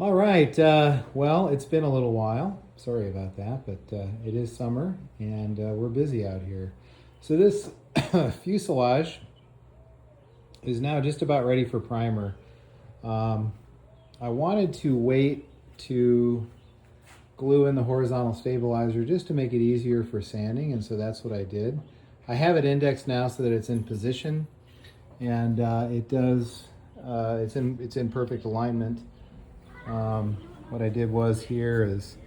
All right. Well, it's been a little while. Sorry about that, but it is summer and we're busy out here. So this fuselage is now just about ready for primer. Um, I wanted to wait to glue in the horizontal stabilizer just to make it easier for sanding, and so that's what I did. I have it indexed now so that it's in position, and it does. It's in perfect alignment. What I did was here is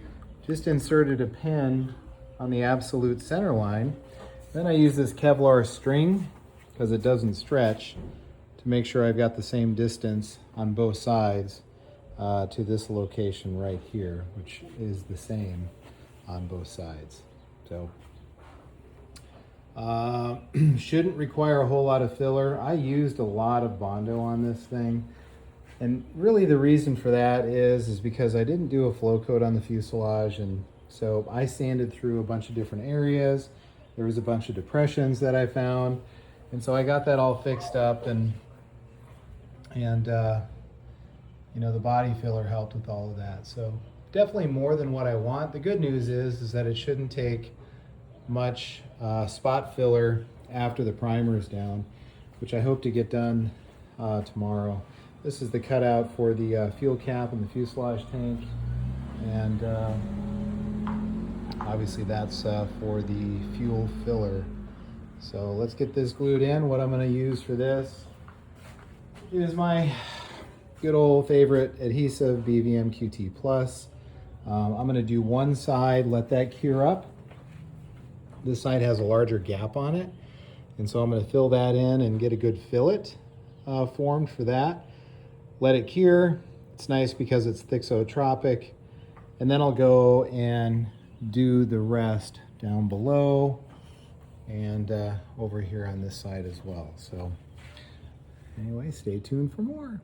just inserted a pin on the absolute center line. Then I use this Kevlar string because it doesn't stretch to make sure I've got the same distance on both sides to this location right here, which is the same on both sides. So shouldn't require a whole lot of filler. I used a lot of Bondo on this thing. And really the reason for that is because I didn't do a flow coat on the fuselage, and so I sanded through a bunch of different areas. There was a bunch of depressions that I found, and so I got that all fixed up, and the body filler helped with all of that. So definitely more than what I want. The good news is that it shouldn't take much spot filler after the primer is down, which I hope to get done tomorrow. This is the cutout for the fuel cap and the fuselage tank, and obviously that's for the fuel filler. So let's get this glued in. What I'm going to use for this is my good old favorite adhesive, BVM QT Plus. I'm going to do one side, let that cure up. This side has a larger gap on it, and so I'm going to fill that in and get a good fillet formed for that. Let it cure. It's nice because it's thixotropic. And then I'll go and do the rest down below and over here on this side as well. So anyway, stay tuned for more.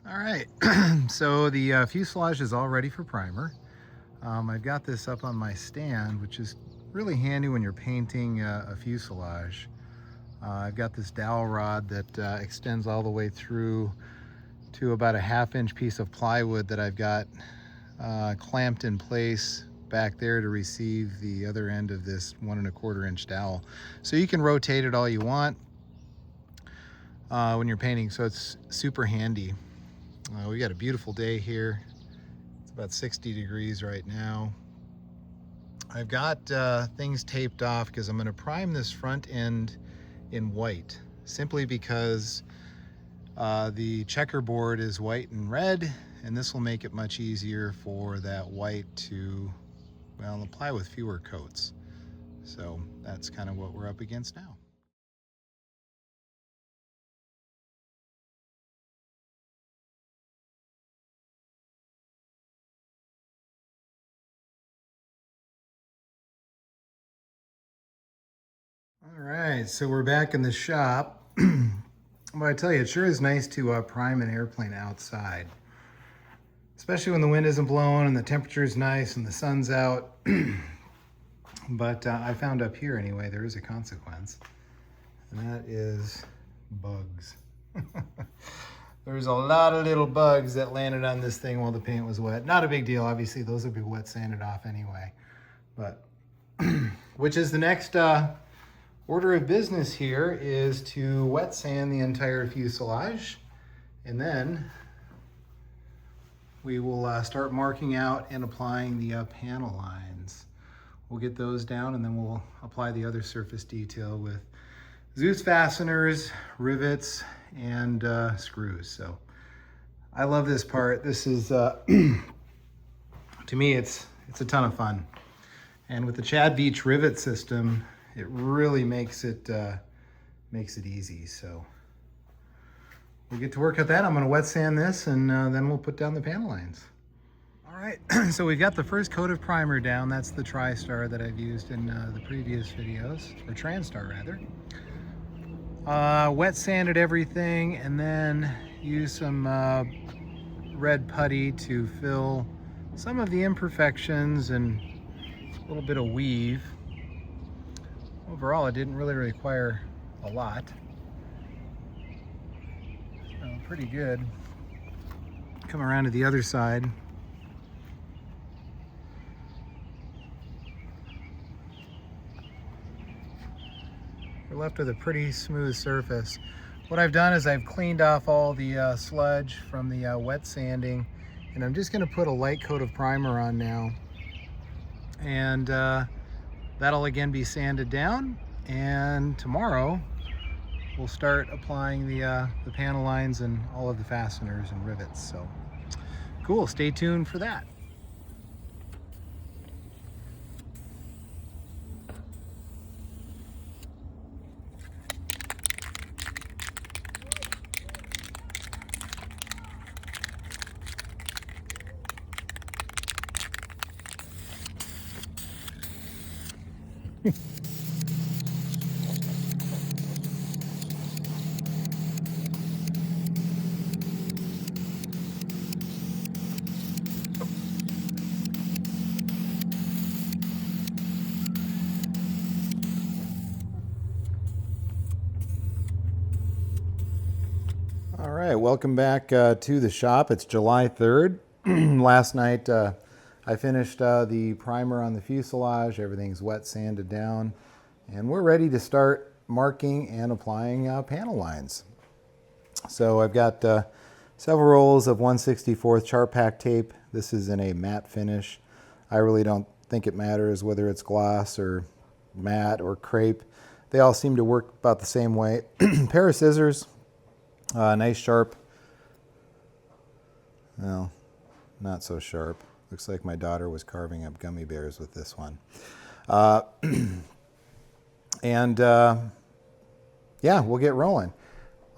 All right, so the fuselage is all ready for primer. I've got this up on my stand, which is really handy when you're painting a fuselage. I've got this dowel rod that extends all the way through to about a 1/2-inch piece of plywood that I've got clamped in place back there to receive the other end of this 1 1/4-inch dowel. So you can rotate it all you want when you're painting, so it's super handy. We got a beautiful day here. About 60 degrees right now. I've got things taped off because I'm going to prime this front end in white, simply because the checkerboard is white and red, and this will make it much easier for that white to, well, apply with fewer coats. So that's kind of what we're up against now. All right, so we're back in the shop. But I tell you, it sure is nice to prime an airplane outside, especially when the wind isn't blowing and the temperature is nice and the sun's out. But I found up here anyway, there is a consequence, and that is bugs. There's a lot of little bugs that landed on this thing while the paint was wet. Not a big deal, obviously, those will be wet sanded off anyway. But which is the next order of business here, is to wet sand the entire fuselage, and then we will start marking out and applying the panel lines. We'll get those down, and then we'll apply the other surface detail with Zeus fasteners, rivets, and screws. So I love this part. This is to me it's a ton of fun, and with the Chad Beach rivet system, it really makes it easy. So we'll get to work at that. I'm going to wet sand this, and then we'll put down the panel lines. All right, so we've got the first coat of primer down. That's the TriStar that I've used in the previous videos, or TransStar rather. Wet sanded everything, and then use some red putty to fill some of the imperfections and a little bit of weave. overall it didn't really require a lot. So pretty good. Come around to the other side. We're left with a pretty smooth surface. What I've done is I've cleaned off all the sludge from the wet sanding, and I'm just going to put a light coat of primer on now, and that'll again be sanded down, and tomorrow we'll start applying the panel lines and all of the fasteners and rivets. So cool, stay tuned for that. All right, welcome back to the shop. It's July 3rd. Last night I finished the primer on the fuselage. Everything's wet sanded down, and we're ready to start marking and applying panel lines. So I've got several rolls of 1/64 chart pack tape. This is in a matte finish. I really don't think it matters whether it's gloss or matte or crepe. They all seem to work about the same way. Pair of scissors. Nice sharp, well, not so sharp. Looks like my daughter was carving up gummy bears with this one. Yeah, we'll get rolling.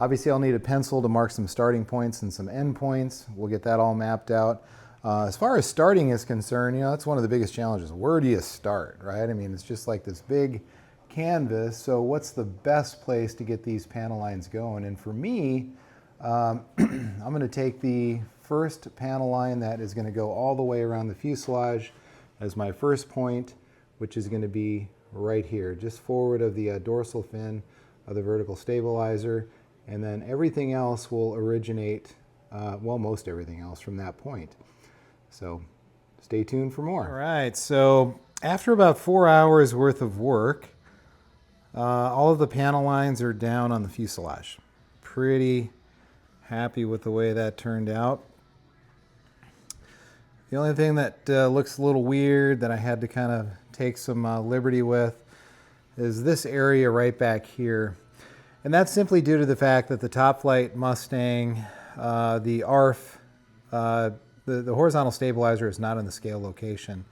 Obviously I'll need a pencil to mark some starting points and some end points. We'll get that all mapped out. As far as starting is concerned, you know, that's one of the biggest challenges. Where do you start, right? I mean, it's just like this big canvas, so what's the best place to get these panel lines going? And for me, I'm going to take the first panel line that is going to go all the way around the fuselage as my first point, which is going to be right here, just forward of the dorsal fin of the vertical stabilizer, and then everything else will originate, well, most everything else from that point. So stay tuned for more. All right, so after about 4 hours worth of work, all of the panel lines are down on the fuselage. Pretty happy with the way that turned out. The only thing that looks a little weird that I had to kind of take some liberty with is this area right back here. And that's simply due to the fact that the Top Flight Mustang, the ARF, the horizontal stabilizer is not in the scale location.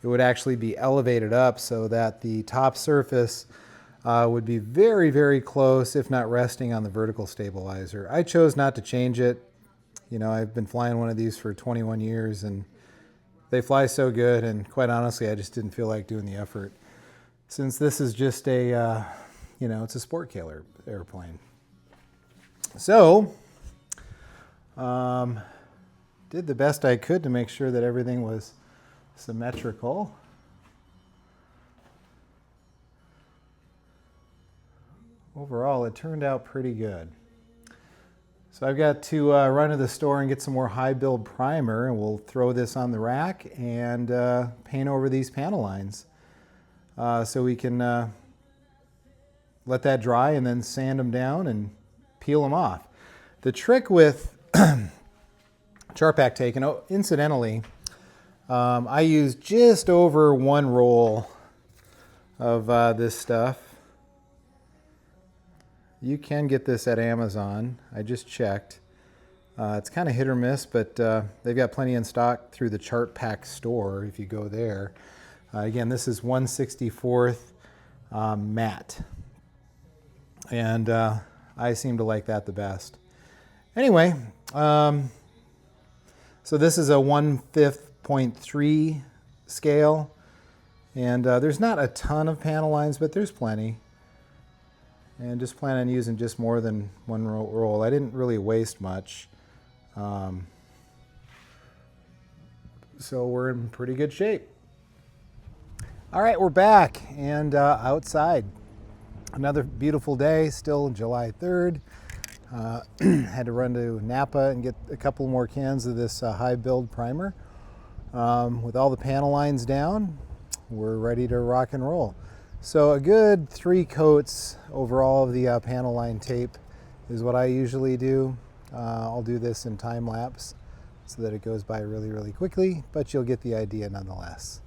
It would actually be elevated up so that the top surface would be very, very close, if not resting on the vertical stabilizer. I chose not to change it. You know, I've been flying one of these for 21 years and they fly so good, and quite honestly, I just didn't feel like doing the effort. Since this is just a, you know, it's a sport killer airplane. So, did the best I could to make sure that everything was symmetrical. Overall, it turned out pretty good. So I've got to run to the store and get some more high build primer, and we'll throw this on the rack and paint over these panel lines so we can let that dry and then sand them down and peel them off. The trick with chart pack tape, and incidentally, I use just over 1 roll of this stuff. You can get this at Amazon. I just checked. It's kind of hit or miss, but they've got plenty in stock through the Chart Pack store if you go there. Again, this is 1/64 matte. And I seem to like that the best. Anyway, so this is a 1/5.3 scale. And there's not a ton of panel lines, but there's plenty. And just plan on using just more than 1 roll. I didn't really waste much. So we're in pretty good shape. All right, we're back and outside. Another beautiful day, still July 3rd. Had to run to Napa and get a couple more cans of this high build primer. With all the panel lines down, we're ready to rock and roll. So a good 3 coats over all of the panel line tape is what I usually do. I'll do this in time lapse so that it goes by really, really quickly, but you'll get the idea nonetheless.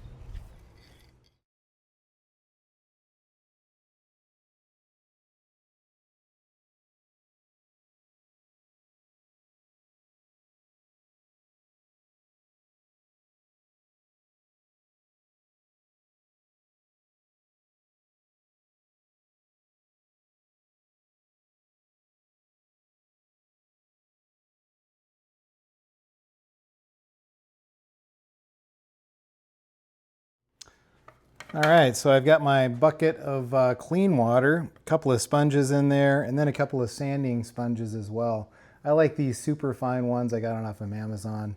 All right, so I've got my bucket of clean water, a couple of sponges in there, and then a couple of sanding sponges as well. I like these super fine ones I got on off of Amazon.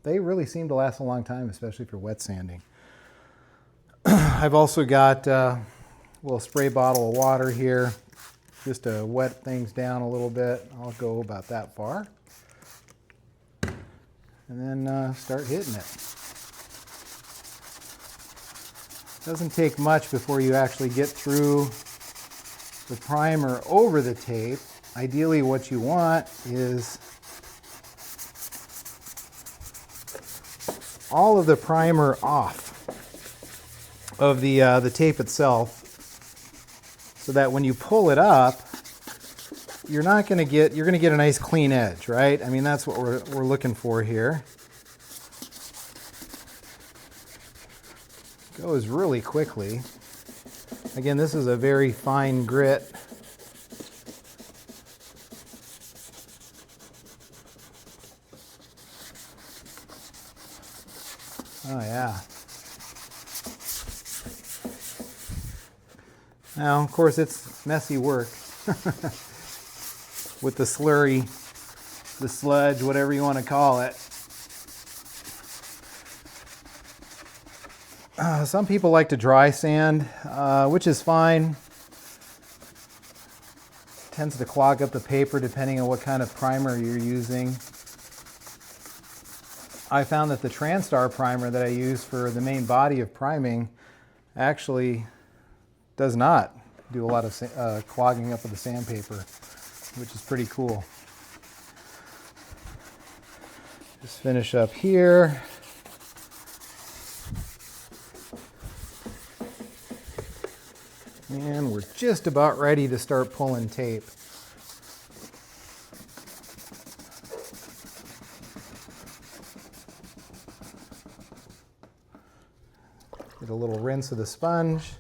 They really seem to last a long time, especially for wet sanding. I've also got a little spray bottle of water here, just to wet things down a little bit. I'll go about that far. And then start hitting it. Doesn't take much before you actually get through the primer over the tape. Ideally, what you want is all of the primer off of the tape itself, so that when you pull it up, you're going to get a nice clean edge, right? I mean, that's what we're looking for here. Goes really quickly. Again, this is a very fine grit. Oh yeah. Now, of course, it's messy work with the slurry, the sludge, whatever you want to call it. Some people like to dry sand, which is fine. Tends to clog up the paper depending on what kind of primer you're using. I found that the TranStar primer that I use for the main body of priming actually does not do a lot of clogging up of the sandpaper, which is pretty cool. Just finish up here. And we're just about ready to start pulling tape. Get a little rinse of the sponge.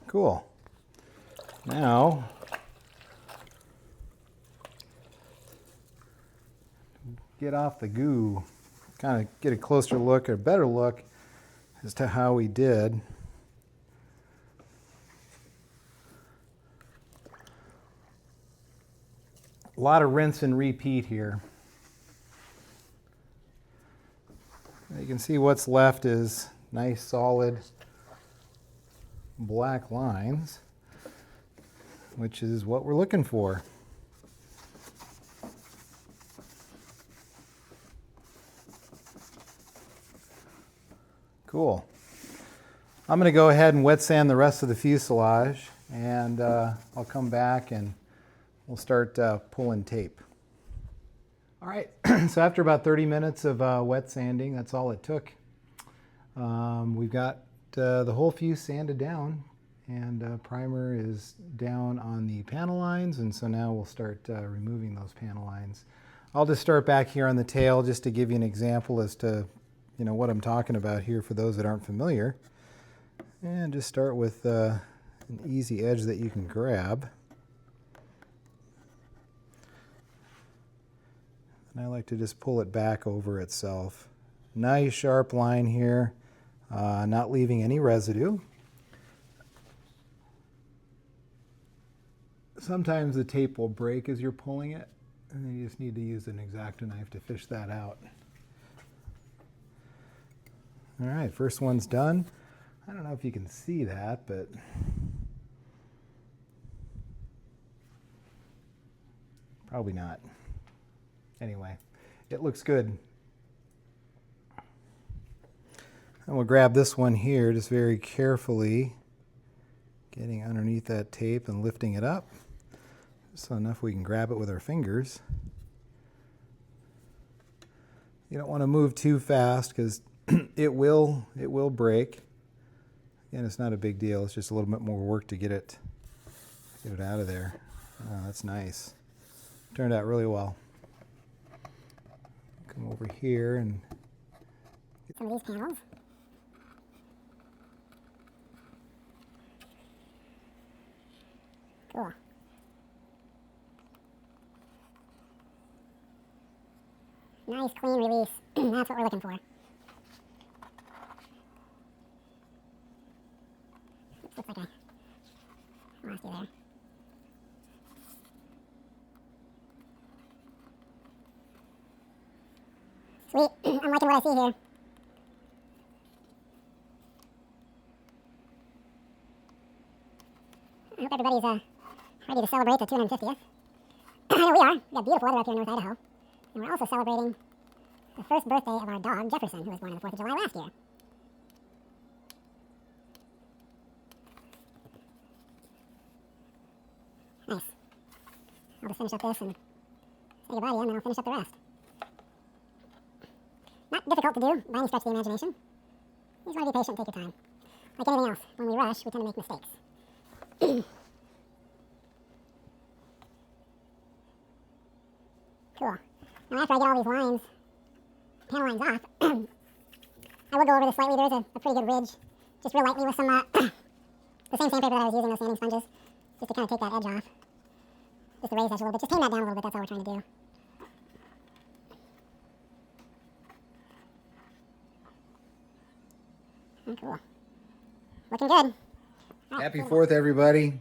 Cool. Now, get off the goo, kind of get a closer look, or a better look as to how we did. A lot of rinse and repeat here. You can see what's left is nice, solid black lines, which is what we're looking for. Cool. I'm going to go ahead and wet sand the rest of the fuselage, and I'll come back and we'll start pulling tape. All right, so after about 30 minutes of wet sanding, that's all it took. We've got the whole fuse sanded down, and primer is down on the panel lines, and so now we'll start removing those panel lines. I'll just start back here on the tail just to give you an example as to what I'm talking about here for those that aren't familiar. And just start with an easy edge that you can grab. And I like to just pull it back over itself. Nice sharp line here. Not leaving any residue. sometimes the tape will break as you're pulling it, and then you just need to use an X-Acto knife to fish that out. All right, first one's done. I don't know if you can see that, but probably not. Anyway, it looks good. And we'll grab this one here just very carefully, getting underneath that tape and lifting it up. Just enough we can grab it with our fingers. You don't want to move too fast because it will break. Again, it's not a big deal. It's just a little bit more work to get it out of there. Oh, that's nice. Turned out really well. Come over here and get some of these panels. Cool. Nice, clean release. That's what we're looking for. Looks like I lost you there. Sweet. I'm liking what I see here. I hope everybody's ready to celebrate the 250th. I know we are. We've got beautiful weather up here in North Idaho. And we're also celebrating the first birthday of our dog, Jefferson, who was born on the 4th of July last year. Nice. I'll just finish up this and say goodbye to you, and then I'll finish up the rest. Not difficult to do by any stretch of the imagination. You just want to be patient and take your time. Like anything else, when we rush, we tend to make mistakes. Cool. Now after I get all these lines, panel lines off, I will go over this slightly. There's a pretty good ridge, just real lightly with some, the same sandpaper that I was using, those sanding sponges, just to kind of take that edge off. Just to raise edge a little bit, just tame that down a little bit, that's all we're trying to do. Oh, cool. Looking good. Right, happy 4th, everybody.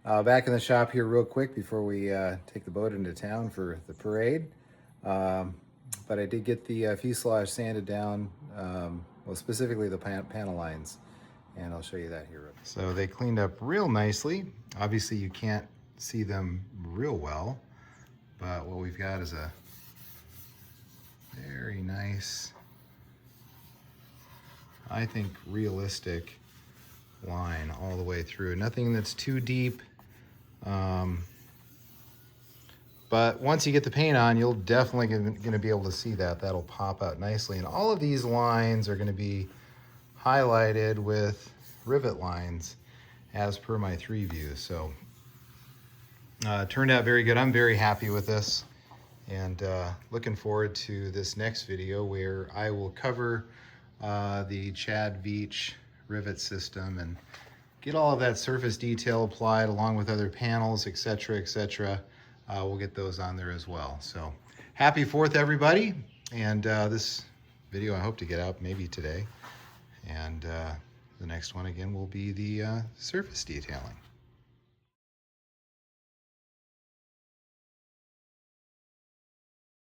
Back in the shop here real quick before we take the boat into town for the parade. But I did get the fuselage sanded down, well, specifically the panel lines, and I'll show you that here. So they cleaned up real nicely. Obviously you can't see them real well, but what we've got is a very nice, I think, realistic line all the way through. Nothing that's too deep. But once you get the paint on, you'll definitely gonna be able to see that. That'll pop out nicely. And all of these lines are gonna be highlighted with rivet lines as per my 3 views. So it turned out very good. I'm very happy with this, and looking forward to this next video where I will cover the Chad Veach rivet system and get all of that surface detail applied along with other panels, etc., etc. We'll get those on there as well. So happy 4th, everybody. And this video I hope to get out maybe today. And the next one again will be the surface detailing.